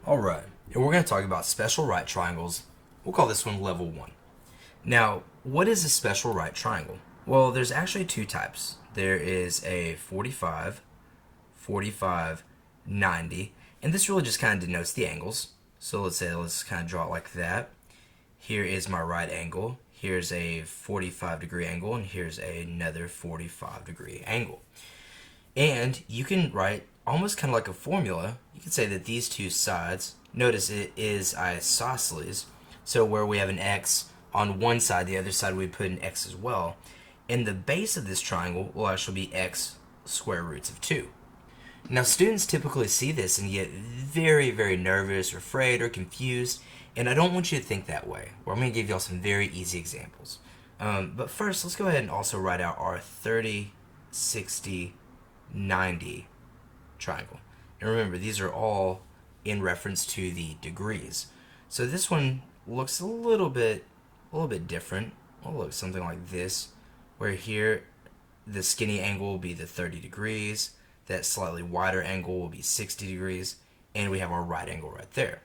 Alright, and we're going to talk about special right triangles. We'll call this one level 1. Now, what is a special right triangle? Well, there's actually two types. There is a 45, 45, 90, and this really just kind of denotes the angles. So let's kind of draw it like that. Here is my right angle. Here's a 45 degree angle, and here's another 45 degree angle. And you can write almost kind of like a formula. You can say that these two sides, notice it is isosceles, so where we have an x on one side, the other side we put an x as well. And the base of this triangle will actually be x square roots of 2. Now students typically see this and get very, very nervous or afraid or confused, and I don't want you to think that way. Well, I'm going to give y'all some very easy examples. But first, let's go ahead and also write out our 30, 60, 90 triangle. And remember, these are all in reference to the degrees. So this one looks a little bit different. It'll look something like this, where here the skinny angle will be the 30 degrees, that slightly wider angle will be 60 degrees, and we have our right angle right there.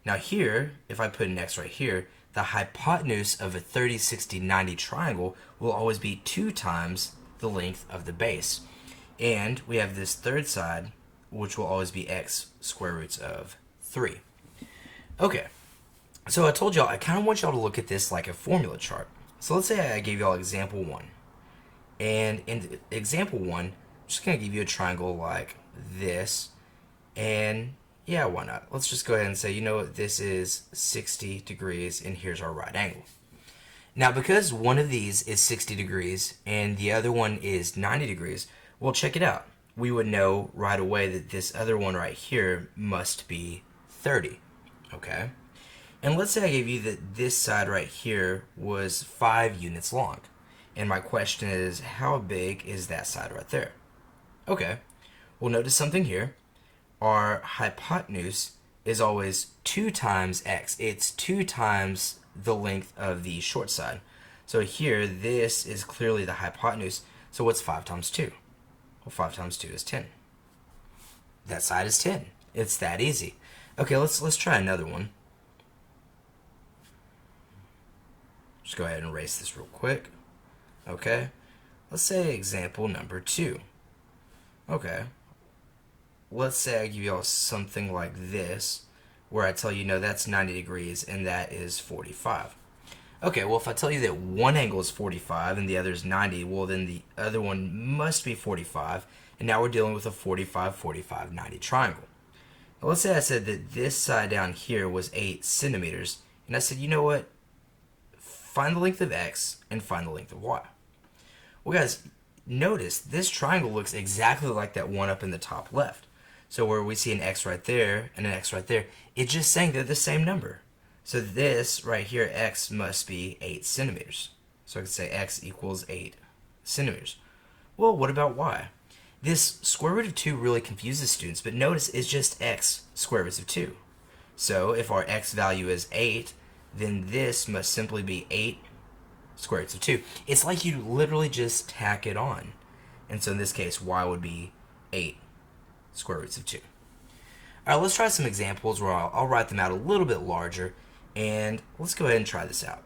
Now here, if I put an X right here, the hypotenuse of a 30, 60, 90 triangle will always be 2 times the length of the base. And we have this third side, which will always be x square roots of 3. Okay, so I told y'all, I kind of want y'all to look at this like a formula chart. So let's say I gave y'all example 1. And in example 1, I'm just going to give you a triangle like this. And yeah, why not? Let's just go ahead and say, you know what, this is 60 degrees and here's our right angle. Now, because one of these is 60 degrees and the other one is 90 degrees, well, check it out. We would know right away that this other one right here must be 30, okay? And let's say I gave you that this side right here was 5 units long. And my question is, how big is that side right there? Okay, well, notice something here. Our hypotenuse is always 2 times x. It's 2 times the length of the short side. So here, this is clearly the hypotenuse. So what's 5 times 2? Well, 5 times 2 is 10. That side is 10. It's that easy. Okay, let's try another one. Just go ahead and erase this real quick. Okay, let's say example number 2. Okay, let's say I give y'all something like this, where I tell you, no, that's 90 degrees and that is 45. Okay, well, if I tell you that one angle is 45 and the other is 90, well, then the other one must be 45, and now we're dealing with a 45, 45, 90 triangle. Now, let's say I said that this side down here was 8 centimeters, and I said, you know what? Find the length of x and find the length of y. Well, guys, notice this triangle looks exactly like that one up in the top left. So where we see an x right there and an x right there, it's just saying they're the same number. So this right here, x must be 8 centimeters. So I could say x equals 8 centimeters. Well, what about y? This square root of 2 really confuses students, but notice it's just x square roots of 2. So if our x value is 8, then this must simply be 8 square roots of 2. It's like you literally just tack it on. And so in this case, y would be 8 square roots of 2. All right, let's try some examples where I'll write them out a little bit larger, and let's go ahead and try this out.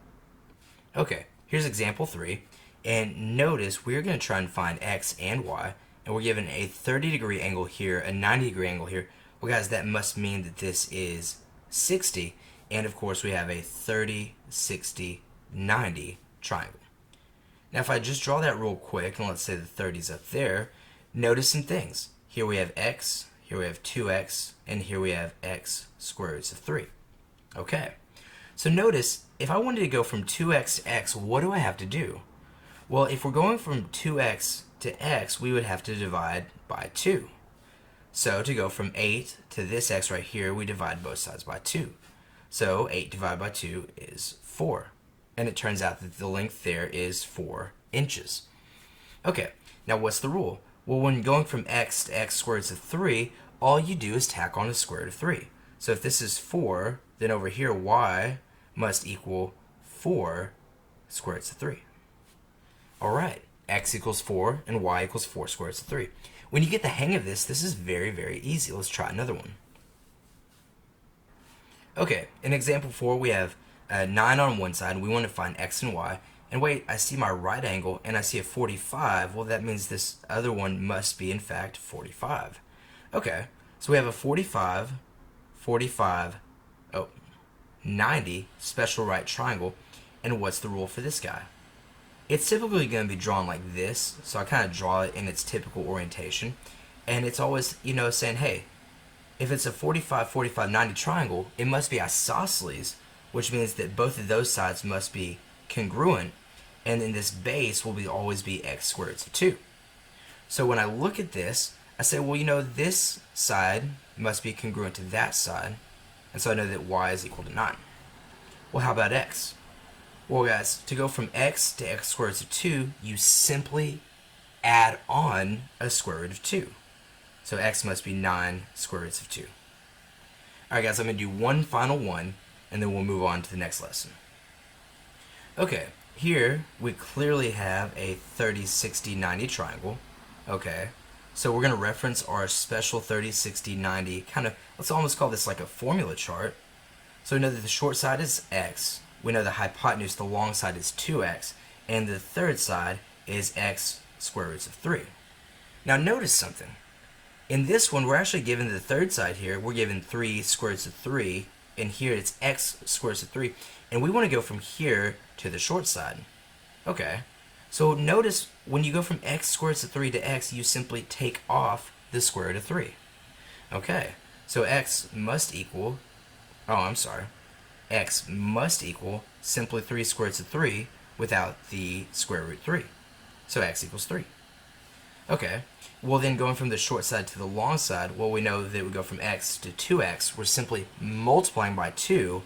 Okay, here's example 3, and notice we're going to try and find x and y, and we're given a 30 degree angle here, a 90 degree angle here. Well, guys, that must mean that this is 60, and of course we have a 30, 60, 90 triangle. Now if I just draw that real quick, and let's say the 30 is up there, notice some things. Here we have x, here we have 2x, and here we have x square roots of 3. Okay, so notice, if I wanted to go from 2x to x, what do I have to do? Well, if we're going from 2x to x, we would have to divide by 2. So to go from 8 to this x right here, we divide both sides by 2. So 8 divided by 2 is 4. And it turns out that the length there is 4 inches. Okay, now what's the rule? Well, when going from x to x square roots of 3, all you do is tack on a square root of 3. So if this is 4, then over here y must equal 4 square roots of 3. Alright, x equals 4 and y equals 4 square roots of 3. When you get the hang of this, this is very, very easy. Let's try another one. Okay, in example 4, we have 9 on one side, and we want to find x and y. And wait, I see my right angle, and I see a 45. Well, that means this other one must be, in fact, 45. Okay, so we have a 45, 45, oh, 90 special right triangle. And what's the rule for this guy? It's typically going to be drawn like this, so I kind of draw it in its typical orientation. And it's always, saying, hey, if it's a 45, 45, 90 triangle, it must be isosceles, which means that both of those sides must be congruent, and then this base will always be x squared root of 2. So when I look at this, I say, well, this side must be congruent to that side, and so I know that y is equal to 9. Well, how about x? Well, guys, to go from x to x squared root of 2, you simply add on a square root of 2. So x must be 9 square roots of 2. Alright guys, I'm going to do one final one, and then we'll move on to the next lesson. Okay, here we clearly have a 30, 60, 90 triangle. Okay, so we're going to reference our special 30, 60, 90, kind of, let's almost call this like a formula chart. So we know that the short side is x, we know the hypotenuse, the long side is 2x, and the third side is x square roots of 3. Now notice something. In this one, we're actually given the third side here. We're given 3 square roots of 3, and here it's x square roots of 3. And we want to go from here to the short side. Okay, so notice when you go from x square roots of 3 to x, you simply take off the square root of 3. Okay, so x must equal, x must equal simply 3 square roots of 3 without the square root 3. So x equals 3. Okay, well then going from the short side to the long side, well we know that we go from x to 2x, we're simply multiplying by 2,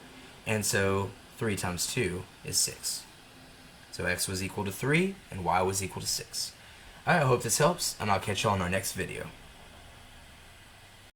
and so 3 times 2 is 6. So x was equal to 3, and y was equal to 6. Alright, I hope this helps, and I'll catch you all in our next video.